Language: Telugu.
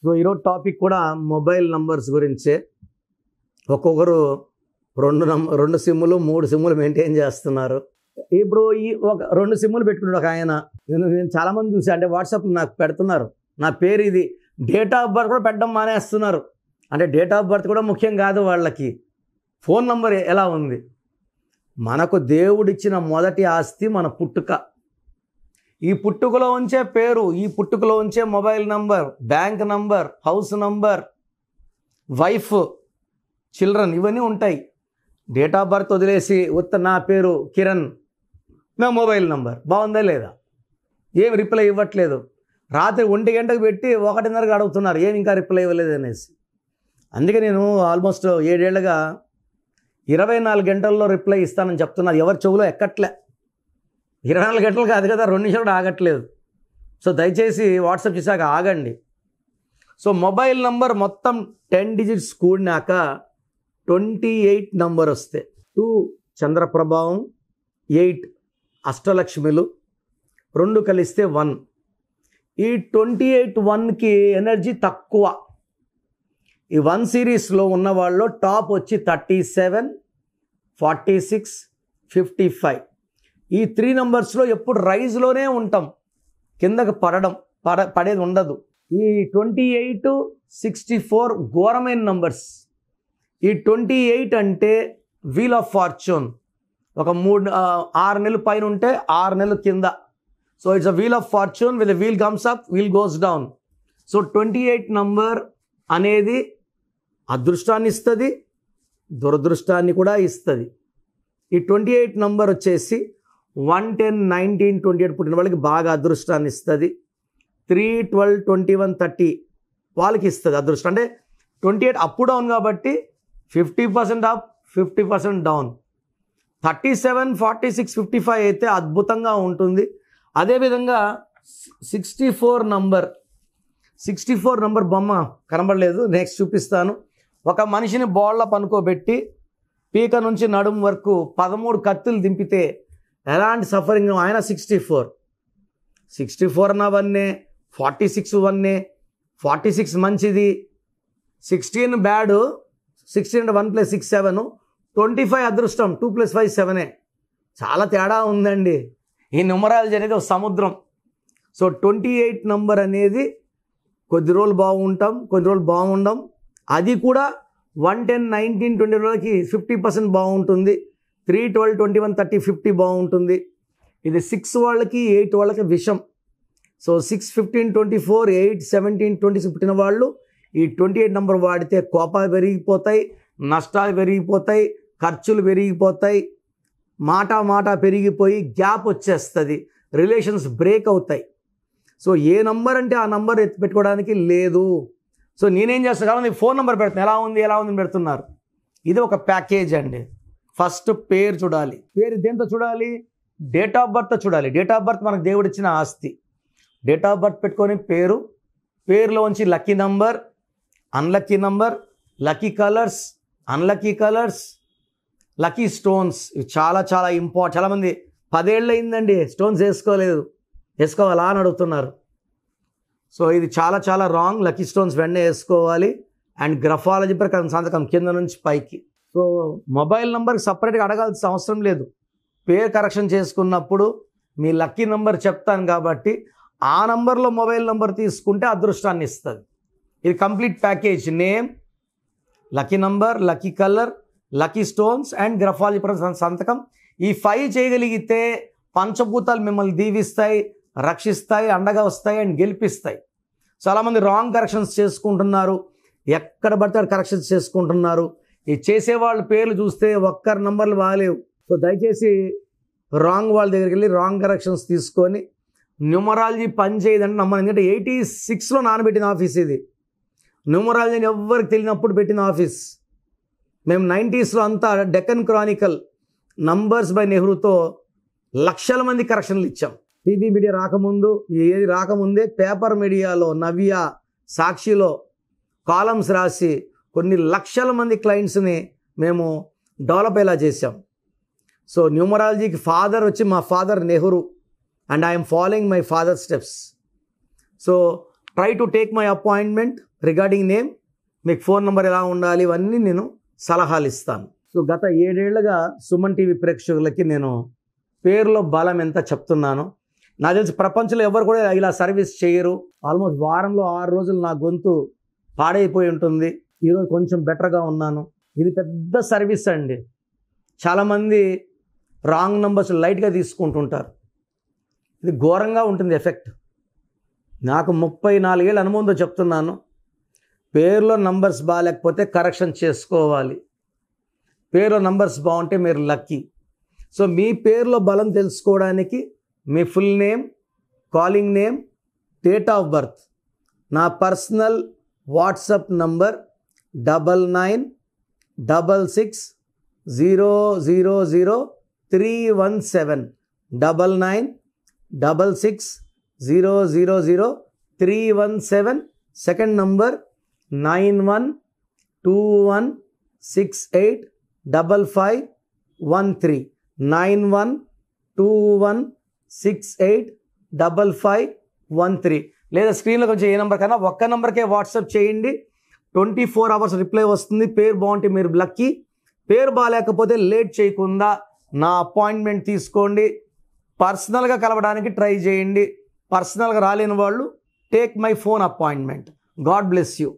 సో ఈరోజు టాపిక్ కూడా మొబైల్ నంబర్స్ గురించే. ఒక్కొక్కరు రెండు సిమ్ములు 3 సిమ్ములు మెయింటైన్ చేస్తున్నారు. ఇప్పుడు ఈ ఒక 2 సిమ్ములు పెట్టుకున్నాడు ఒక ఆయన. నేను చాలామంది చూసా, అంటే వాట్సాప్లో నాకు పెడుతున్నారు, నా పేరు ఇది, డేట్ ఆఫ్ బర్త్ కూడా పెట్టడం మానేస్తున్నారు. అంటే డేట్ ఆఫ్ బర్త్ కూడా ముఖ్యం కాదు వాళ్ళకి, ఫోన్ నంబర్ ఎలా ఉంది. మనకు దేవుడిచ్చిన మొదటి ఆస్తి మన పుట్టుక. ఈ పుట్టుకలో ఉంచే పేరు, ఈ పుట్టుకలో ఉంచే mobile number, bank number, house number, wife, children, ఇవన్నీ ఉంటాయి. డేట్ ఆఫ్ బర్త్ వదిలేసి నా పేరు కిరణ్, నా మొబైల్ నంబర్ బాగుందా లేదా, ఏం రిప్లై ఇవ్వట్లేదు. రాత్రి 1 గంటకు పెట్టి 1:30కి అడుగుతున్నారు, ఏం ఇంకా రిప్లై ఇవ్వలేదు అనేసి. అందుకే నేను ఆల్మోస్ట్ 7 ఏళ్ళుగా 24 గంటల్లో రిప్లై ఇస్తానని చెప్తున్నారు. ఎవరి చెవులో ఎక్కట్లే. 24 గంటలు కాదు కదా, 2 నిమిషాలు కూడా ఆగట్లేదు. సో దయచేసి వాట్సాప్ చేశాక ఆగండి. సో మొబైల్ నంబర్ మొత్తం 10 డిజిట్స్ కూడినాక 28 నంబర్ వస్తే 2 చంద్రప్రభావం, 8 అష్టలక్ష్మిలు, 2 కలిస్తే 1. ఈ 28 1కి ఎనర్జీ తక్కువ. ఈ 1 సిరీస్లో ఉన్న వాళ్ళు టాప్ వచ్చి 37, 46, 55. ఈ 3 నంబర్స్లో ఎప్పుడు రైజ్లోనే ఉంటాం, కిందకి పడేది ఉండదు. ఈ 28, 64 ఘోరమైన నంబర్స్. ఈ 28 అంటే వీల్ ఆఫ్ ఫార్చ్యూన్. ఒక 6 నెలలు పైన ఉంటే 6 నెలలు కింద. So it's a wheel of fortune, with wheel comes up, wheel goes down. So 28 number అనేది అదృష్టాన్ని ఇస్తుంది, దురదృష్టాన్ని కూడా ఇస్తుంది. ఈ 28 నంబర్ వచ్చేసి 1, 10, 19, 28 పుట్టిన వాళ్ళకి బాగా అదృష్టాన్ని ఇస్తుంది. 3, 12, 21, 30 వాళ్ళకి ఇస్తుంది అదృష్టం. అంటే 28 అప్ డౌన్ కాబట్టి 50% అప్, 50% డౌన్. 37, 46, 55 అయితే అద్భుతంగా ఉంటుంది. అదేవిధంగా 64 నంబర్ బొమ్మ కనబడలేదు, నెక్స్ట్ చూపిస్తాను. ఒక మనిషిని బోళ్ళ పనుకోబెట్టి పీక నుంచి నడుము వరకు 13 కత్తులు దింపితే ఎలాంటి సఫరింగ్. ఆయన 64 అన్న 1, 46 1, 46 మంచిది, 16 బ్యాడ్, 16 1 + 6 7, 25 అదృష్టం, 2 + 5 7. చాలా తేడా ఉందండి. ఈ న్యూమరాలజీ అనేది ఒక సముద్రం. సో 28 నంబర్ అనేది కొద్ది రోజులు బాగుంటాం, కొద్ది రోజులు బాగుండం. అది కూడా 1, 10, 19, 20 రోజులకి 50% బాగుంటుంది. 3, 12, 21, 30, 50 బాగుంటుంది. ఇది 6 వాళ్ళకి 8 వాళ్ళకి విషం. సో 6, 15, 24, 8, 17, 26 పుట్టిన వాళ్ళు ఈ 28 నంబర్ వాడితే కోపాలు పెరిగిపోతాయి, నష్టాలు పెరిగిపోతాయి, ఖర్చులు పెరిగిపోతాయి, మాట పెరిగిపోయి గ్యాప్ వచ్చేస్తుంది, రిలేషన్స్ బ్రేక్ అవుతాయి. సో ఏ నంబర్ అంటే ఆ నంబర్ ఎత్తి పెట్టుకోవడానికి లేదు. సో నేనేం చేస్తాను, చాలా మంది ఫోన్ నెంబర్ పెడుతున్నాను, ఎలా ఉంది పెడుతున్నారు. ఇది ఒక ప్యాకేజ్ అండి. ఫస్ట్ పేరు చూడాలి. పేరు దేంతో చూడాలి? డేట్ ఆఫ్ బర్త్ చూడాలి. డేట్ ఆఫ్ బర్త్ మనకు దేవుడిచ్చిన ఆస్తి. డేట్ ఆఫ్ బర్త్ పెట్టుకొని పేరులోంచి lucky number, unlucky number, lucky colours, unlucky colours, lucky stones. ఇవి చాలా చాలా ఇంపార్టెంట్. చాలామంది 10 ఏళ్ళు అయిందండి స్టోన్స్ వేసుకోవాలా అని అడుగుతున్నారు. సో ఇది చాలా చాలా రాంగ్. లక్కీ స్టోన్స్ వెంటనే వేసుకోవాలి. అండ్ గ్రఫాలజీ ప్రకారం సంతకం కింద నుంచి పైకి. సో మొబైల్ నెంబర్కి సపరేట్గా అడగాల్సిన అవసరం లేదు. పేరు కరెక్షన్ చేసుకున్నప్పుడు మీ లక్కీ నెంబర్ చెప్తాను కాబట్టి ఆ నంబర్లో మొబైల్ నెంబర్ తీసుకుంటే అదృష్టాన్ని ఇస్తుంది. ఇది complete package. Name, lucky number, lucky colour, lucky stones and graphology ప్రకారం సంతకం. ఈ 5 చేయగలిగితే పంచభూతాలు మిమ్మల్ని దీవిస్తాయి, రక్షిస్తాయి, అండగా వస్తాయి అండ్ గెలిపిస్తాయి. చాలామంది రాంగ్ కరెక్షన్స్ చేసుకుంటున్నారు, ఎక్కడ పడితే కరెక్షన్స్ చేసుకుంటున్నారు. ఈ చేసేవాళ్ళ పేర్లు చూస్తే ఒక్కరి నంబర్లు బాగాలేవు. సో దయచేసి రాంగ్ వాళ్ళ దగ్గరికి వెళ్ళి రాంగ్ కరెక్షన్స్ తీసుకొని న్యూమరాలజీ పని చేయదంటే నమ్మను. ఎందుకంటే 86లో నానబెట్టిన ఆఫీస్ ఇది. న్యూమరాలజీని ఎవ్వరికి తెలియనప్పుడు పెట్టిన ఆఫీస్. మేము 90sలో అంతా డెక్కన్ క్రానికల్, నంబర్స్ బై నెహ్రూతో లక్షల మంది కరెక్షన్లు ఇచ్చాం. టీవీ మీడియా రాకముందే పేపర్ మీడియాలో, నవ్య, సాక్షిలో కాలమ్స్ రాసి కొన్ని లక్షల మంది క్లయింట్స్ని మేము డెవలప్ అయ్యేలా చేసాం. సో న్యూమరాలజీకి ఫాదర్ వచ్చి మా father Nehru and I'm following my father steps. So try to take my appointment regarding name. మీకు ఫోన్ నెంబర్ ఎలా ఉండాలి ఇవన్నీ నేను సలహాలు ఇస్తాను. సో గత 7 ఏళ్లుగా సుమన్ టీవీ ప్రేక్షకులకి నేను పేరులో బలం ఎంత చెప్తున్నాను. నాకు తెలిసి ప్రపంచంలో ఎవరు కూడా ఇలా సర్వీస్ చేయరు. ఆల్మోస్ట్ వారంలో 6 రోజులు నా గొంతు పాడైపోయి ఉంటుంది. ఈరోజు కొంచెం బెటర్గా ఉన్నాను. ఇది పెద్ద సర్వీస్ అండి. చాలామంది రాంగ్ నంబర్స్ లైట్గా తీసుకుంటుంటారు. ఇది ఘోరంగా ఉంటుంది ఎఫెక్ట్. నాకు 34 ఏళ్ళ అనుభవంతో చెప్తున్నాను. పేరులో నంబర్స్ బాగాలేకపోతే కరెక్షన్ చేసుకోవాలి. పేరులో నంబర్స్ బాగుంటే మీరు లక్కీ. సో మీ పేరులో బలం తెలుసుకోవడానికి మీ full name, calling name, date of birth, నా personal WhatsApp number 9966000317 9966000317. Second number 9121685513 9121685513. లేదా స్క్రీన్లో కొంచెం ఏ నెంబర్ కన్నా ఒక్క నెంబర్కే వాట్సాప్ చేయండి. 24 అవర్స్ రిప్లై వస్తుంది. పేరు బాగుంటే మీరు లక్కీ. పేరు బాగాలేకపోతే లేట్ చేయకుండా నా అపాయింట్మెంట్ తీసుకోండి. పర్సనల్గా కలవడానికి ట్రై చేయండి. పర్సనల్గా రాలేని వాళ్ళు take my phone appointment. God bless you.